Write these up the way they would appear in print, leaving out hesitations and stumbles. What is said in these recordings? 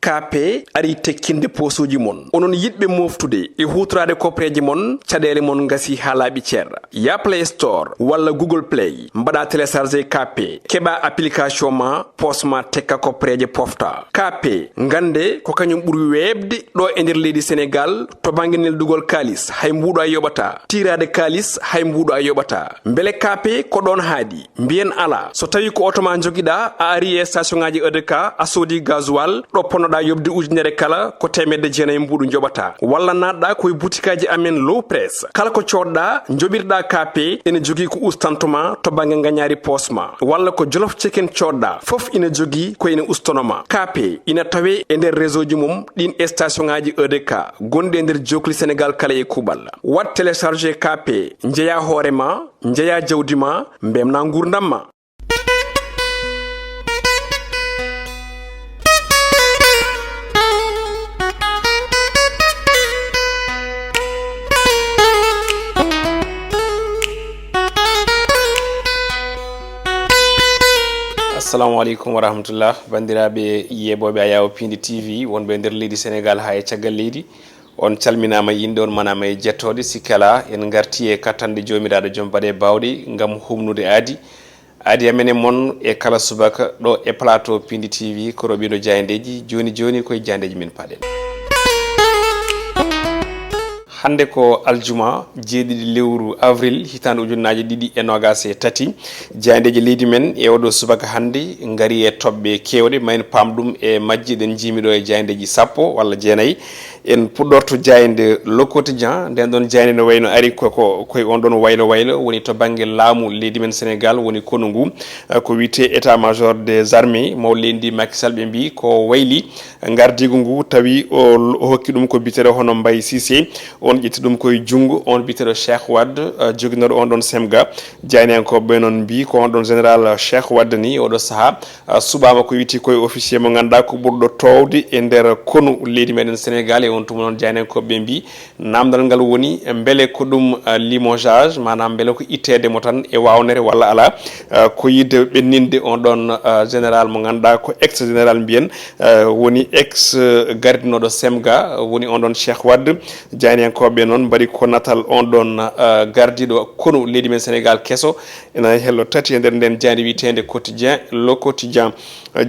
kape ari tekkinde posuji mon onon yidbe moftude e hutrade kopreji mon cadele mon ngasi halabi cerra ya Play Store walla Google Play mbada télécharger kape keba application ma posma tekka kopreje pofta kape ngande ko kanyum buri webde do e nder leydi Sénégal to banginel dugol kalis hay mbudo ay yobata tirade kalis hay mbudo ay yobata mbele kape ko don haadi mbien ala so tawi ko otoma jogida a ari e station ngaji EDK a sodi gasoil do ponoda yobde ujunere kala ko temedde jeena mbudu jobata walla nadda koy boutikaji amen low press kala ko codda jobirda kape ene jogi ko ustantuma to bangi nganyari posma walla ko jolof chicken codda fof ina jogi ko ina ustonoma kape ina tawe e nder réseau ji mum din station ngaji EDK gonde nder jokli Sénégal kala e kubal wat télécharger kape njeya horema njeya jawdima mbemna ngurdamma. Assalamu alaikum wa rahmatullah bandiraɓe yeboɓe a yawo Piindi TV wonɓe nder leydi Sénégal ha e caggal leydi on calminama yinde on manama e jettode sikkala en garti e kattande jomiraɗo joom baɗe bawɗe gam humnude aadi amen e mon e kala subaka ɗo e plateau Piindi TV ko roɓino jayandeji joni koye jayandeji min paɗen. hande ko aljuma jeeɗiɗi lewru avril hitande ujunnaje ɗiɗi e nogas e tati jayandeji leydi men e oɗo subaka hande gaari e toɓɓe kewɗe mayno pamɗum e majji ɗen jimiɗo e jayandeji sappo walla jeenayyi en puɗɗorto jayande le quotidien nden ɗon jayande no wayno ari koye on ɗon waylo woni to banggue laamu leydi men Sénégal woni kono ngu ko wiyete état major des armées maw leydi Macky Sall ɓe mbi ko wayli gardigu ngu tawi o hokki ɗum ko biteɗo hono Mbaye Cissé on ƴetti ɗum koye junggo on biteɗo Cheikh Wade joguinoɗo on ɗon semga jayniyankoɓe noon mbi ko on ɗon général Cheikh Wade ni oɗo saaha suɓama ko witi koye officier mo ganduɗa ko ɓurɗo towde e nder konu leydi meɗen Sénégal e on tuma noon jayniyankoɓe mbi namdal ngal woni beele ko ɗum limogeage manam beele ko ittede mo tan e wawnere walla ala ko yidde ɓenninde on ɗon général mo ganduɗa ko ex général mbiyen woni ex gardinoɗo semga woni on ɗon Cheikh Wade jayniyankoɓe noon mbaɗi ko natal on ɗon gardiɗo konu leydi men Sénégal kesso ena hello tati e nder nden jayde witende quotidien le quotidien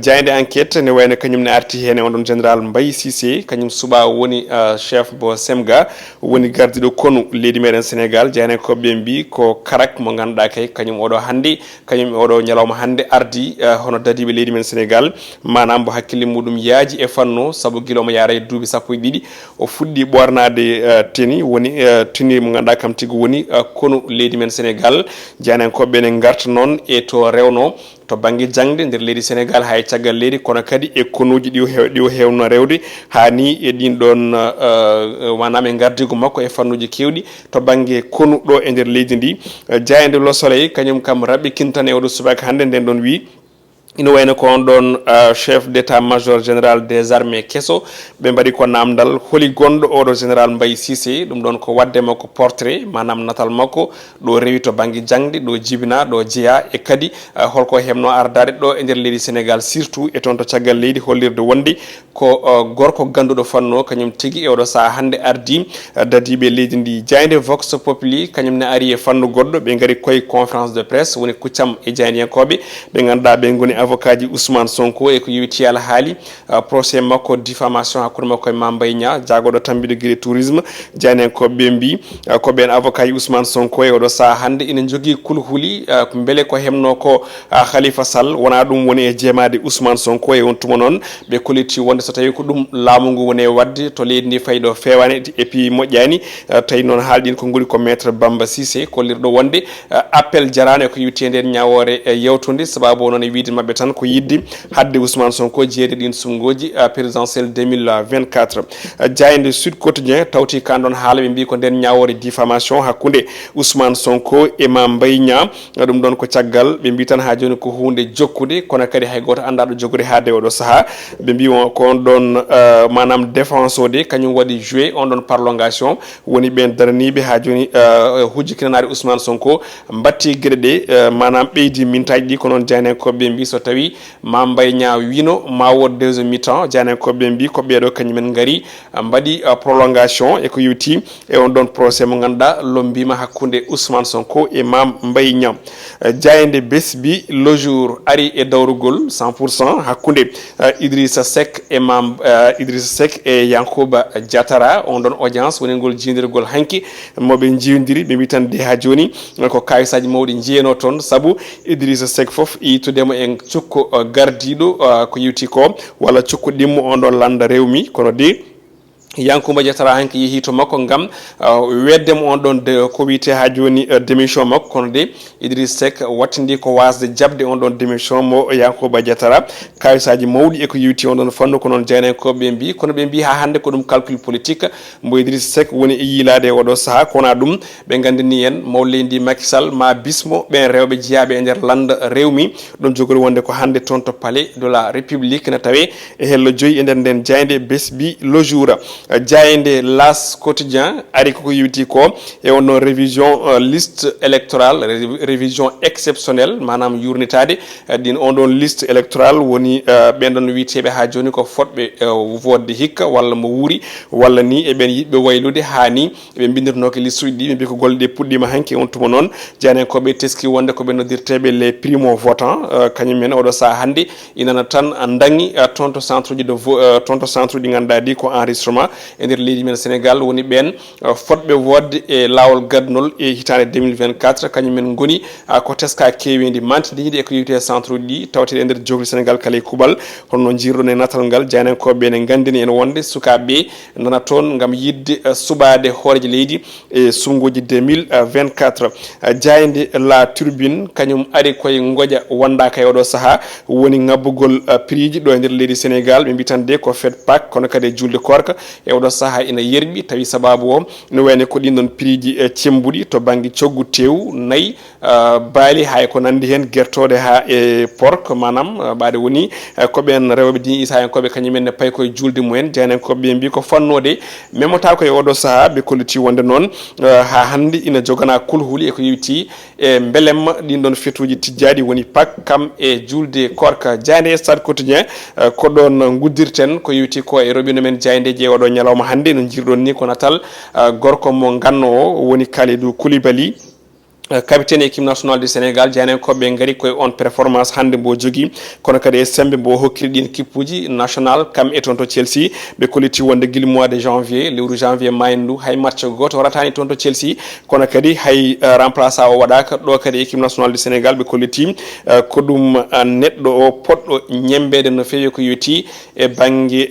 jayde enquête ne wayno kañum ne arti hen on ɗon général Mbaye Cissé kañum suɓa woni chef bo semga woni gardiɗo konu leydi meɗen Sénégal jayniyankoɓe mbi ko karak mo ganduɗa kay kañum oɗo hande kañum oɗo ñalawma hande ardi hono dadiɓe leydi men Sénégal manam bo hakkille muɗum yaaji e fanno saabu guilomo yaara e duuɓi sappo e ɗiɗi o fuɗɗi ɓornade teni woni teni mo ganduɗa kam tigui woni konu leydi men Sénégal jayniyankoɓe ne garta noon e to rewno to banggue jangde nder leydi Sénégal hay caggal leydi kono kadi e konuji ɗi hewno rewde hani e ɗin ɗon manam e gardigu makko e fannuji kewɗi to banggue konu ɗo e nder leydi ndi jayande Le Soleil kañum kam raɓɓikintan e oɗo subaka hande nden ɗon wi ina wayno ko on ɗon chef d' état major général des armées kesso ɓe mbaɗi ko namdal holi gonɗo oɗo général Mbaye Cissé ɗum ɗon ko wadde makko portrait manam natal makko ɗo rewi to banggue jangde ɗo jibina ɗo jeeya e kadi holko hemno ardade ɗo e nder leydi Sénégal surtout e toon to caggal leydi hollirde wonde ko gorko ganduɗo fanno kañum tigui e oɗo saaha hande ardi dadiɓe leydi ndi jayde Vox Populi kañum ne ari e fannu goɗɗo ɓe gaari koye conférence de presse woni kuccam e jayniyankoɓe ɓe ganduɗa ɓe goni avocat ji Ousmane Sonko e ko yewti ala haali procès makko diffamation hakkude makko e Mame Mbaye Niang jagoɗo tambiɗo gueɗe tourisme jayniyankoɓe mbi ko ɓen avocat ji Ousmane Sonko e oɗo saaha hande ina jogui kulhuli beele ko hemno ko Khalifa Sall wona ɗum woni e jeemade Ousmane Sonko e on tuma noon ɓe koliti wonde so tawi ko ɗum laamu ngu woni e wadde to leydi ndi fayi ɗo fewani et puis moƴƴani tawi noon haalɗin ko guri ko maître Bamba Cissé kollirɗo wonde appel jarano e ko yewti e nder ñawore yewtude sababu noon e wiide mabɓe tan ko yidde hadde Ousmane Sonko jeeyde ɗin sumgoji présidentiel 2024 jayde Sud Quotidien tawti kan ɗon haala ɓe mbi ko nden ñawore diffamation hakkude Ousmane Sonko e Mame Mbaye Niang ɗum ɗon ko caggal ɓe mbi tan ha joni ko hunde jokkude kono kadi hay goto anda ɗo jogude hade oɗo saaha ɓe mbi ko on ɗon manam défense ode kañum waɗi joué on ɗon prolongation woni ɓen daraniɓe ha joni hujjikinanade Ousmane Sonko batti gueɗe ɗe manam ɓeydi mintaji ɗi ko noon jayniyankoɓe mbi so tawi Mambay Nya wino ma wod deuxième mi-temps jane ko be mbi ko be do kanyumen ngari mbadi prolongation e ko yuti e on don procès mo ganda lombima hakkunde Ousmane Sonko e Mambay Nya jaayende besbi le jour ari e dawrugol 100% hakkunde Idrissa Seck e Idrissa Seck e Yankuba Diatara on don audience woni gol jindirgol hanki mobe jiwndiri be mi tan de ha joni ko kayisaji mawdi jiyeno ton sabu Idrissa Seck fof itudemo en cukko gardido ko yuti ko wala cukko dimmo on don landa rewmi kono de Yankuba Diatara hanki yehi to makko ngam weddem on don de ko wiite ha joni démission makko kono de Idriss Seck wattindi ko wasde jabde on don démission mo Yankuba Diatara kayisaji mawdi e ko yuti on don fanno ko non jeyne ko be mbi kono be mbi ha hande ko dum calcul politique mo Idriss Seck woni e yilade odo saha kona dum be gandini en mawlendi Macky Sall ma bismo ben rewbe jiyabe e der landa rewmi don jogori wonde ko hande ton to palais de la République na tawe e hello joyi e der den jayde besbi le jour jaayende L'As quotidien ari ko yuti ko e on révision liste électorale révision exceptionnelle manam yurnitade din on don liste électorale woni ben don wiitebe ha joni ko fotbe vodde hikka walla mo wuri walla ni e ben yibbe waylude hani be bindirno ko liste di be ko golde puddima hanki on tumo non jane ko be teski wonde ko be nodirtebe les primo votants kanyum men odo sa hande inana tan dangi tonto centre de tonto centre di ganda di ko enregistrement e der leydi men Sénégal woni ben fotbe wodde e lawol gadnol e hitande 2024 kanyum men ngoni ko teska kewindi mantidi e ko yite centre di tawte e der jogli Sénégal kala kubal hono jirdo ne natal ngal jane ko be ne gandini en wonde sukabe nana ton ngam yidde subade horeje leydi e sungoji 2024 jaayinde la turbine kanyum ari koy ngoja wanda kay odo saha woni ngabugol prix do e der leydi Sénégal be bitande ko fet pak kono kade julde korka e odo saha ina yerbi tawi sababu o no wene ko dindon prix ji cembudi to bangi coggu tew nay baali hay ko nandi hen gertode ha e pork manam baade woni ko ben rewbe di isa en ko be kanyumen ne pay koy julde mumen jenen ko be mbi ko fannode memota ko e odo saha be koliti wonde non ha handi ina jogana kulhuli e ko yiti e mbelem dindon fetuji tijjadi woni pak kam e julde korka jande stade quotidien ko don guddirten ko yiti ko e robino men jande je odo nyalawma hande no jirdon ni ko natal gorko mo ganno woni Kalidou Koulibaly capitaine équipe nationale du Sénégal jane ko be ngari koy on performance hande bo jogi kono kadi sembe bo hokkiri din kipuji national kam e tonto Chelsea be koliti wonde gil mois de janvier lewru janvier mayndu hay match goto ratani tonto Chelsea kono kadi hay remplaçant o wadaka do kadi équipe nationale du Sénégal be koliti ko dum neddo o poddo nyembede no feewi ko yoti e bangi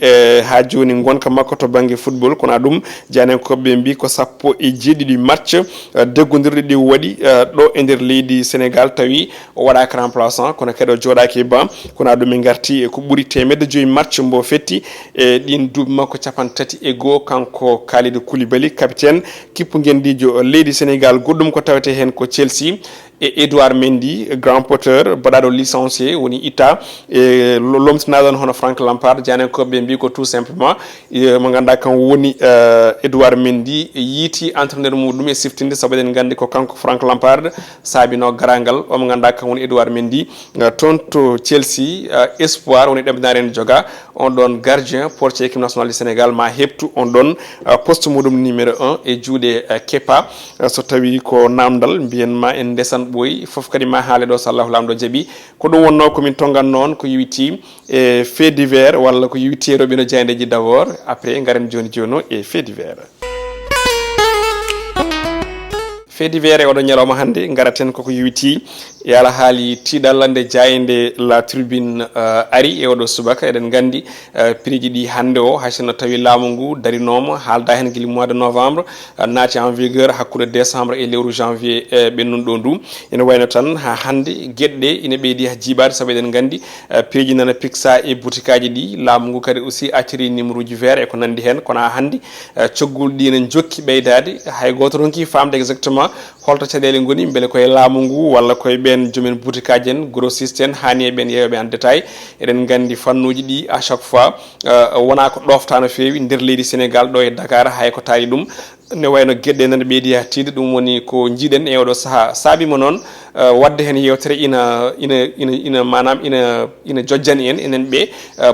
ha joni gonka makko to bangi football kono dum jane ko be mbi ko sappo e jeedi du match deggondirde di wadi do e der leydi Sénégal tawi o wada ka remplaçant kono kedo jodaki ba kono dum ngarti e ko buri temedde joyi match mbo fetti e din dub makko capantati e go kanko Kalidou Koulibaly capitaine kippu gendijo leydi Sénégal goddum ko tawete hen ko Chelsea et Edouard Mendy grand porteur badado licencié woni ita e lomtinadon hono Frank Lampard jane ko be mbi ko tout simplement mo ganda kan woni Edouard Mendy yiti entraîneur mudum e siftinde sabaden gandi ko kanko Frank Lampard sabino garangal o mo ganda kan woni Edouard Mendy tonto Chelsea espoir woni debnaren joga on don gardien portier équipe nationale du Sénégal ma heptu on don poste mudum numéro 1 e juude Kepa so tawi ko namdal bien ma en desan boy fof kadi ma haale do sallahu lamdo jabi ko dum wonno ko min tongan non ko yiwiti e fait divers walla ko yiwiti robino jayndeji d'abord après ngaren joni jono e fait divers fait divers e odo nyaloma hande ngaraten ko yiwiti e ala haali tidallande jayinde la tribune ari e odo subaka eden gandi prix di hande o hasino tawi laamu ngu darinoma halda hen gili mois de novembre naati en vigueur hakkude décembre e lewru janvier bennun do ndu ene wayno tan ha hande gedde ine beedi ha jibade sabu eden gandi prix nana pixa e boutikaji di laamu ngu kadi aussi atiri numéro ji vert e ko nandi hen kono ha hande ciogul di ene jokki beydade hay goto ronki famde exactement holto cadele ngoni bele koy laamu ngu walla koy ben jomen boutikaji en grossiste en hani ben yeyobe en détail eden gandi fannuji di à chaque fois wona ko doftano fewi der leydi Sénégal do e Dakar hay ko tayi dum ne wayno gueɗɗe nande ɓeydi hattide ɗum woni ko jiiɗen e oɗo saaha saabima noon wadde hen yewtere ina manam ina jojjani en enen ɓe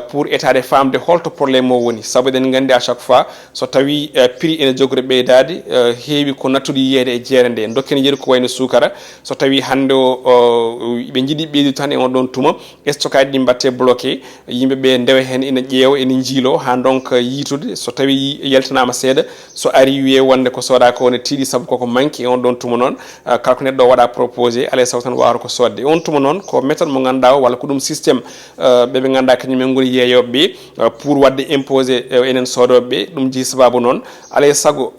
pour étade famde holto probléme o woni saabu eɗen gandi à chaque fois so tawi prix ene jogori ɓeydade heewi ko nattude yiyede e jeere nde dokken yeeru ko wayno sukara so tawi hande o ɓe jiiɗi ɓeydu tan e on ɗon tuma stockage ɗi mbatte bloqué yimɓeɓe ndewa hen ina ƴeewa ina jiilo ha donc yitude so tawi yaltanama seeɗa so ari wiye wonde ko soda ko ne tiiɗi saabu koko manque e on ɗon tuma noon kala ko neɗɗo waɗa proposé alay sago tan wawata ko sodde e on tuma noon ko méthode mo ganduɗa o walla ko ɗum systéme ɓeɓe ganduɗa kañumen goni yeeyoɓeɓe pour wadde imposé enen sodoɓeɓe ɗum jeeyi sababu noon alay saago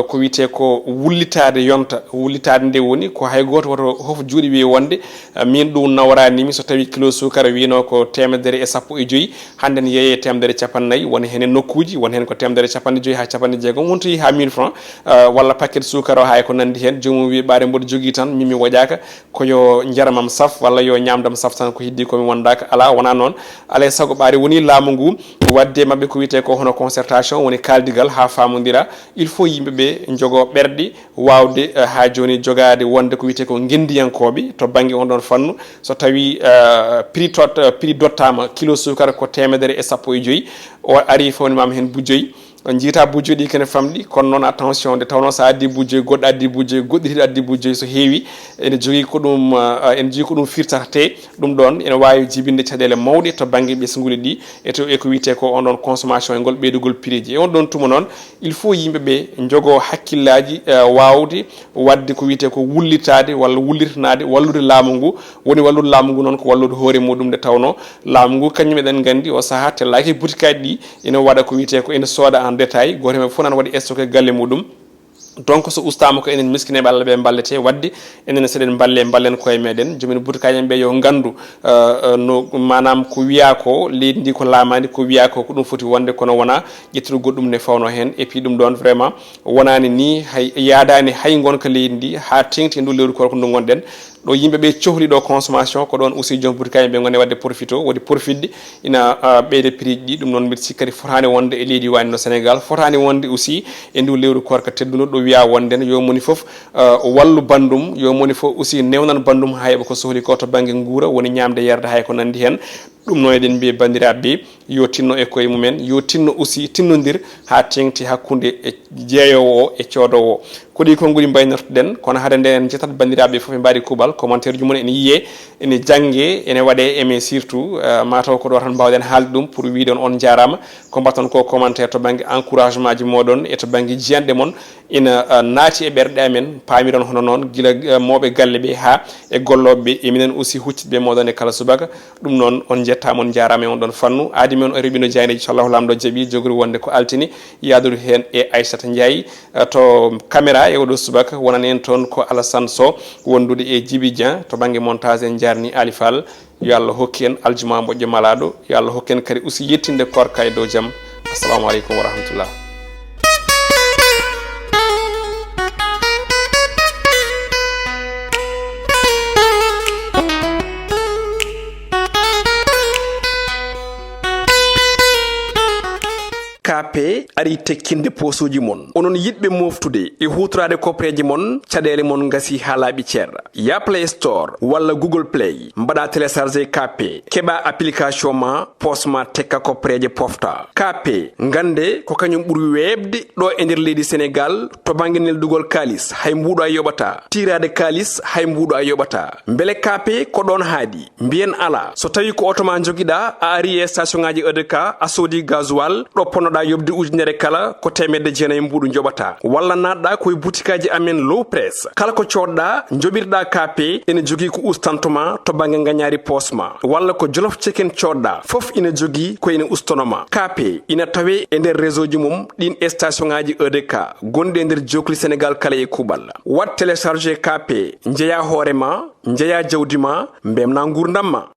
ko wiyete ko wullitade yonta wullitade nde woni ko hay goto woto hoof juuɗe wiye wonde min ɗum nawranimi so tawi kilo sukara wino ko 115 hande ne yeeye 150 woni hen e nokkuji woni hen ko 150 ha 160 wonto yi ha 1000 francs walla paquet sukara o hay ko nandi hen jomum wi ɓaade mboɗo jogui tan mimi woƴaka koyo jaramam saf walla yo ñamdam saf tan ko heddi komi wondaka ala wona noon alay saago ɓaade woni laamu ngu wadde mabɓe ko wiyete ko hono concertation woni kaldigal ha famodira il faut yimɓeɓe jogo ɓerɗe wawde ha joni jogade wonde ko wiyete ko gendiyankoɓe to banggue on ɗon fannu so tawi prix dottama kilo sukara ko 115 o ari fawnimama hen bujjoyi jiita bujjoyi ɗi kene famɗi kono noon attention nde tawno sa addi bujjoyi goɗɗo addi bujjoyi goɗɗi tiɗi addi bujjoyi so heewi ene jogui ko ɗum ene jogui ko ɗum firtate ɗum ɗon ene wawi jibinde caɗele mawɗe to banggue ɓesguli ɗi eko wiyete ko on ɗon consommation e ngol ɓeydugol prix ji e on ɗon tuma noon il faut yimɓeɓe jogo hakkillaji wawde wadde ko wiyete ko wullitade walla wullirtanade wallude laamu ngu woni wallude laamu ngu noon ko wallude hoore muɗum nde tawno laamu ngu kañum eɗen gandi o saaha tellaki boutique ɗi ene waɗa ko wiyete ko ene sooda en détail goto men fof nan waɗi stocké galle muɗum donc so ustama ko enen miskineɓe Allah ɓe ballete wadde enen seɗen ballen koye meɗen joomum boutique ɓe yo gandu no manam ko wiya ko leydi ndi ko laamadi ko wiya ko ɗum foti wonde kono wona ƴettude goɗɗum ne fawno hen et puis ɗum ɗon vraiment wonani ni hay yaadani hay gonka leydi ndi ha tengti e ndu lewru ko ndu gonɗen ɗo yimɓeɓe cohli ɗo consommation ko ɗon aussi joom boutique ɓe gone wadde profito woodi profitde ina ɓeyde prix ɗi ɗum noon mbiɗa sikkati fotani wonde e leydi wani no Sénégal fotani wonde aussi e ndu lewru korka tedduno ɗo wiya wonde yo moni foof wallu bandum yo moni foof aussi newnan bandum ha heeɓa ko sohli ko to banggue guura woni ñamde yerde hay ko nandi hen ɗum noon eɗen mbiya bandiraɓe yo tinno e koye mumen yo tinno aussi tinnodir ha tengti hakkude e jeeyowo o e coodowo o ko ɗi konnguli mbaynortoɗen kono hade nde en jettat bandiraɓe foof e mbaɗi kuuɓal commentaire ji mum ene yiye ene jangge ene waɗe aimé surtout mataw ko ɗo tan mbawɗen haalde ɗum pour wiide on jarama ko mbatton ko commentaire to banggue encouragement ji moɗon e to banggue jiyanɗe moon ina naati e ɓerɗe amen paamiron hono noon guila mawɓe galle ɓe ha e golloɓeɓe e minen aussi hucciɓe moɗon e kala subaka ɗum noon on jettama on jarama e on ɗon fannu aadi men o reɓino jayneji inchallahu lamɗo jaaɓi jogori wonde ko altini yadude hen e Aissata Ndiaye to caméra e oɗo subaka wonani en toon ko Alassane Sow wondude e Djiby Dieng to banggue montage en jarni Ali Fall yo Allah hokki en aljuma moƴƴo malaɗo yo Allah hokki en kadi aussi yettinde korka e dow jaam assalamu aleykum wa rahmatullah. KP ari tekkinde posuji mon onon yidɓe moftude e hutorade koppeji mon caɗele mon gasi ha laaɓi ceerɗa ya Play Store walla Google Play mbaɗa téléchargé KP keɓa application ma posma tekka koppeje pofta KP gande ko kañum ɓuuri webde ɗo e nder leydi Sénégal to banggue neldugol kalis hay mbuɗo a yoɓata tirade kalis hay mbuɗo a yoɓata beele KP ko ɗon haadi mbiyen ala so tawi ko auto ma joguiɗa a ari e station ngaji EDK a soodi gasoil ɗo ponnoɗa yobde ujunere kala ko 900 mbuɗu joɓata walla natɗa koye boutikaji amen low press kala ko coɗɗa joɓirɗa KP ene jogui ko ustantoma to banggue gagnari posma walla ko jolof chicken coɗɗa foof ina jogui ko ene ustonoma KP ina tawe e nder réseau ji mum ɗin station ngaji EDK gonɗi e nder jokli Sénégal kala e kuuɓal wat téléchargé KP jeeya hoorema jeeya jawdi ma mbemna gurdam ma.